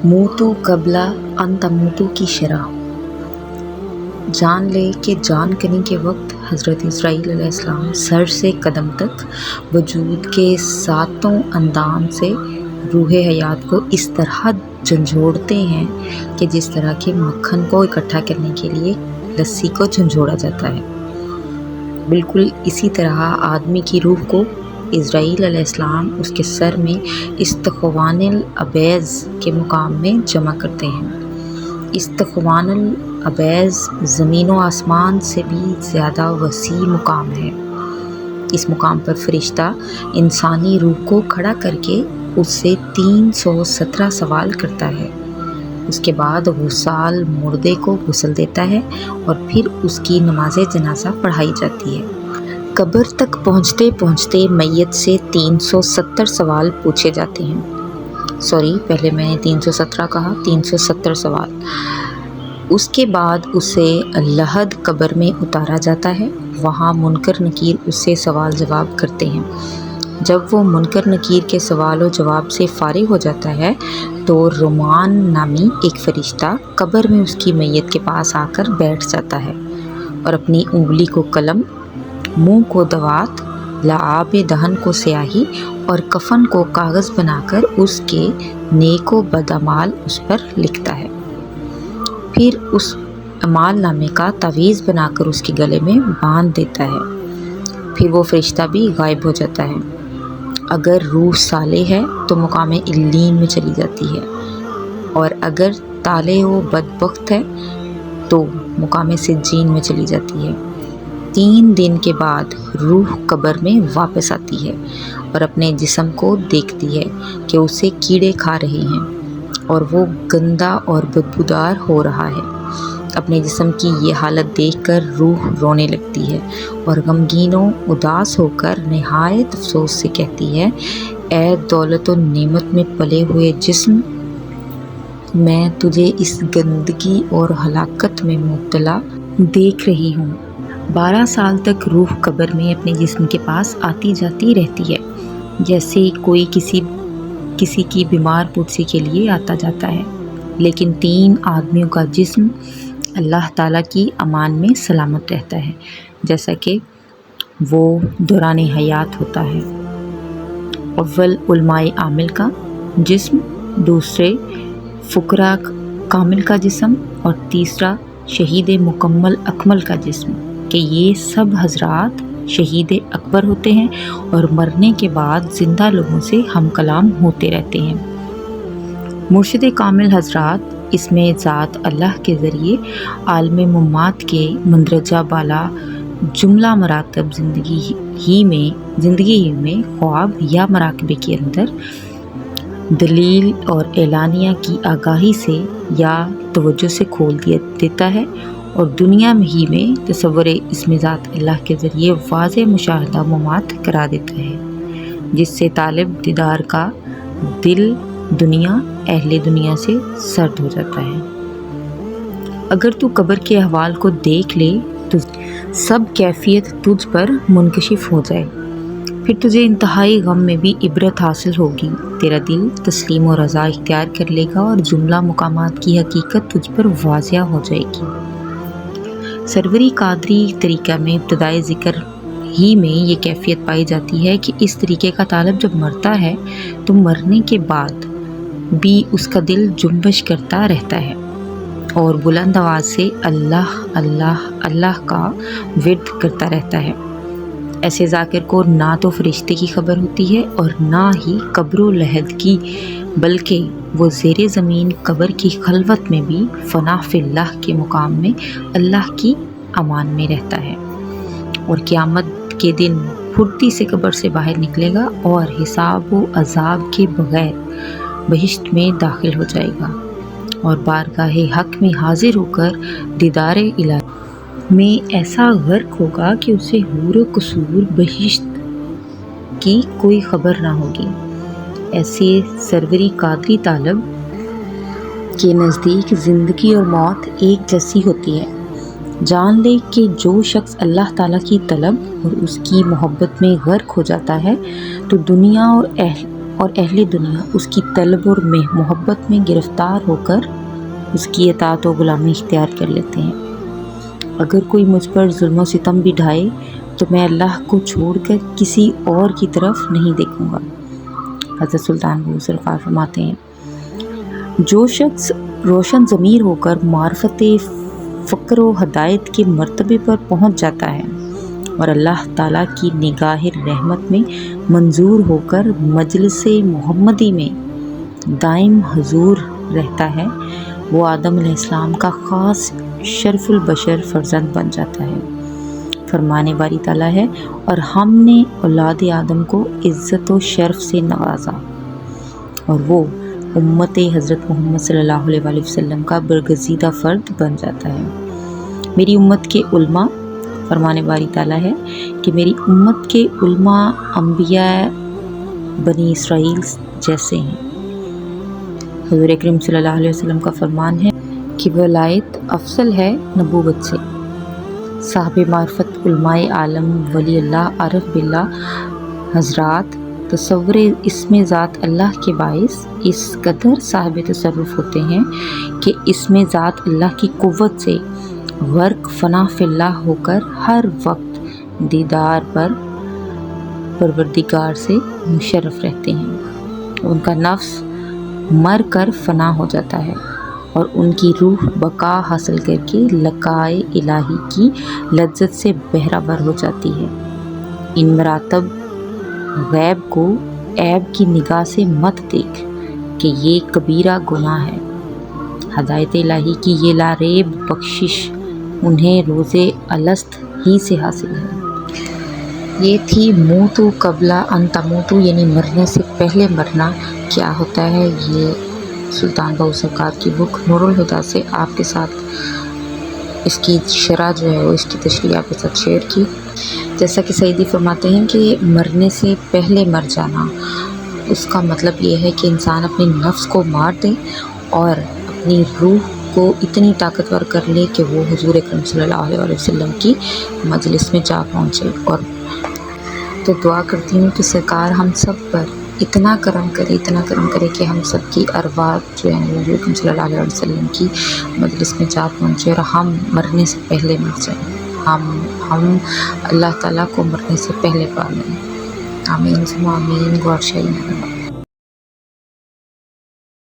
موتو قبل ان تموتو کی شرح۔ جان لے کہ جان کنی کے وقت حضرت اسرائیل علیہ السلام سر سے قدم تک وجود کے ساتوں اندام سے روح حیات کو اس طرح جھنجھوڑتے ہیں کہ جس طرح کے مکھن کو اکٹھا کرنے کے لیے لسی کو جھنجھوڑا جاتا ہے، بالکل اسی طرح آدمی کی روح کو اسرائیل علیہ السلام اس کے سر میں استخوان الابیض کے مقام میں جمع کرتے ہیں۔ استخوان الابیض زمین و آسمان سے بھی زیادہ وسیع مقام ہے۔ اس مقام پر فرشتہ انسانی روح کو کھڑا کر کے اس سے 317 سوال کرتا ہے۔ اس کے بعد غسال مردے کو غسل دیتا ہے اور پھر اس کی نماز جنازہ پڑھائی جاتی ہے۔ قبر تک پہنچتے پہنچتے میت سے 370 سوال پوچھے جاتے ہیں۔ پہلے میں نے 317 کہا، 370 سوال۔ اس کے بعد اسے لحد قبر میں اتارا جاتا ہے۔ وہاں منکر نکیر اس سے سوال جواب کرتے ہیں۔ جب وہ منکر نکیر کے سوال و جواب سے فارغ ہو جاتا ہے تو رومان نامی ایک فرشتہ قبر میں اس کی میت کے پاس آ کر بیٹھ جاتا ہے اور اپنی انگلی کو قلم، منہ کو دوات، لعاب دہن کو سیاہی اور کفن کو کاغذ بنا کر اس کے نیک و بد اعمال اس پر لکھتا ہے۔ پھر اس اعمال نامے کا تعویذ بنا کر اس کے گلے میں باندھ دیتا ہے۔ پھر وہ فرشتہ بھی غائب ہو جاتا ہے۔ اگر روح صالح ہے تو مقام علیین میں چلی جاتی ہے، اور اگر طالع و بدبخت ہے تو مقام سجین میں چلی جاتی ہے۔ 3 دن کے بعد روح قبر میں واپس آتی ہے اور اپنے جسم کو دیکھتی ہے کہ اسے کیڑے کھا رہے ہیں اور وہ گندا اور بدبودار ہو رہا ہے۔ اپنے جسم کی یہ حالت دیکھ کر روح رونے لگتی ہے اور غمگین و اداس ہو کر نہایت افسوس سے کہتی ہے، اے دولت و نعمت میں پلے ہوئے جسم، میں تجھے اس گندگی اور ہلاکت میں مبتلا دیکھ رہی ہوں۔ 12 سال تک روح قبر میں اپنے جسم کے پاس آتی جاتی رہتی ہے، جیسے کوئی کسی کی بیمار پرسی کے لیے آتا جاتا ہے، لیکن 3 آدمیوں کا جسم اللہ تعالیٰ کی امان میں سلامت رہتا ہے، جیسا کہ وہ دوران حیات ہوتا ہے۔ اول علماء عامل کا جسم، دوسرے فقراء کامل کا جسم اور تیسرا شہید مکمل اکمل کا جسم، کہ یہ سب حضرات شہید اکبر ہوتے ہیں اور مرنے کے بعد زندہ لوگوں سے ہم کلام ہوتے رہتے ہیں۔ مرشد کامل حضرات اس میں ذات اللہ کے ذریعے عالم ممات کے مندرجہ بالا جملہ مراتب زندگی ہی میں خواب یا مراقبے کے اندر دلیل اور اعلانیہ کی آگاہی سے یا توجہ سے کھول دیتا ہے، اور دنیا ہی میں تصور اسم ذات اللہ کے ذریعے واضح مشاہدہ ممات کرا دیتا ہے، جس سے طالب دیدار کا دل دنیا اہل دنیا سے سرد ہو جاتا ہے۔ اگر تو قبر کے احوال کو دیکھ لے تو سب کیفیت تجھ پر منکشف ہو جائے، پھر تجھے انتہائی غم میں بھی عبرت حاصل ہوگی، تیرا دل تسلیم و رضا اختیار کر لے گا اور جملہ مقامات کی حقیقت تجھ پر واضح ہو جائے گی۔ سروری قادری طریقہ میں ابتدائی ذکر ہی میں یہ کیفیت پائی جاتی ہے کہ اس طریقے کا طالب جب مرتا ہے تو مرنے کے بعد بھی اس کا دل جنبش کرتا رہتا ہے اور بلند آواز سے اللہ اللہ اللہ کا ورد کرتا رہتا ہے۔ ایسے ذاکر کو نہ تو فرشتے کی خبر ہوتی ہے اور نہ ہی قبر و لحد کی، بلکہ وہ زیر زمین قبر کی خلوت میں بھی فنا فی اللہ کے مقام میں اللہ کی امان میں رہتا ہے، اور قیامت کے دن پھرتی سے قبر سے باہر نکلے گا اور حساب و عذاب کے بغیر بہشت میں داخل ہو جائے گا، اور بارگاہ حق میں حاضر ہو کر دیدار الہی میں ایسا غرق ہوگا کہ اسے حور و قصور بہشت کی کوئی خبر نہ ہوگی۔ ایسے سروری قادری طالب کے نزدیک زندگی اور موت ایک جیسی ہوتی ہے۔ جان لے کہ جو شخص اللہ تعالیٰ کی طلب اور اس کی محبت میں غرق ہو جاتا ہے تو دنیا اور اور اہل دنیا اس کی طلب اور محبت میں گرفتار ہو کر اس کی اطاعت و غلامی اختیار کر لیتے ہیں۔ اگر کوئی مجھ پر ظلم و ستم بھی ڈھائے تو میں اللہ کو چھوڑ کر کسی اور کی طرف نہیں دیکھوں گا۔ حضرت سلطان بہو سرکار فرماتے ہیں جو شخص روشن ضمیر ہو کر معرفت فقر و ہدایت کے مرتبے پر پہنچ جاتا ہے اور اللہ تعالیٰ کی نگاہ رحمت میں منظور ہو کر مجلس محمدی میں دائم حضور رہتا ہے، وہ آدم علیہ السلام کا خاص شرف البشر فرزند بن جاتا ہے۔ فرمانے باری تعالیٰ ہے اور ہم نے اولاد آدم کو عزت و شرف سے نوازا اور وہ امت حضرت محمد صلی اللہ علیہ وآلہ وسلم کا برگزیدہ فرد بن جاتا ہے۔ میری امت کے علماء، فرمانے باری تعالیٰ ہے کہ میری امت کے علماء انبیاء بنی اسرائیل جیسے ہیں۔ حضور اکرم صلی اللہ علیہ وسلم کا فرمان ہے کہ ولایت افضل ہے نبوت سے۔ صاحب معرفت علماء عالم ولی اللہ عارف باللہ حضرات تصور اسم ذات اللہ کے باعث اس قدر صاحب تصرف ہوتے ہیں کہ اسم ذات اللہ کی قوت سے غرق فنا فی اللہ ہو کر ہر وقت دیدار پر پروردگار سے مشرف رہتے ہیں۔ ان کا نفس مر کر فنا ہو جاتا ہے اور ان کی روح بقا حاصل کر کے لقائے الہی کی لذت سے بہرہ ہو جاتی ہے۔ ان مراتب غیب کو عیب کی نگاہ سے مت دیکھ کہ یہ کبیرہ گناہ ہے۔ ہدایت الہی کی یہ لاریب بخشش انہیں روز الست ہی سے حاصل ہے۔ یہ تھی موتو قبل ان تموتو، یعنی مرنے سے پہلے مرنا کیا ہوتا ہے۔ یہ سلطان بہو سرکار کی بک نور الہدا سے آپ کے ساتھ اس کی شرح جو ہے وہ اس کی تشریح آپ کے ساتھ شیئر کی۔ جیسا کہ سعیدی فرماتے ہیں کہ مرنے سے پہلے مر جانا، اس کا مطلب یہ ہے کہ انسان اپنے نفس کو مار دے اور اپنی روح کو اتنی طاقتور کر لے کہ وہ حضور اکرم صلی اللہ علیہ وسلم کی مجلس میں جا پہنچے۔ اور تو دعا کرتی ہوں کہ سرکار ہم سب پر اتنا کرم کرے کہ ہم سب کی ارواح جو ہے حضور اکرم صلی اللہ علیہ وسلم کی مجلس میں جا پہنچے اور ہم مرنے سے پہلے مر جائیں، ہم اللہ تعالیٰ کو مرنے سے پہلے پا لیں۔ آمین ثم آمین۔ گوڈ شاہی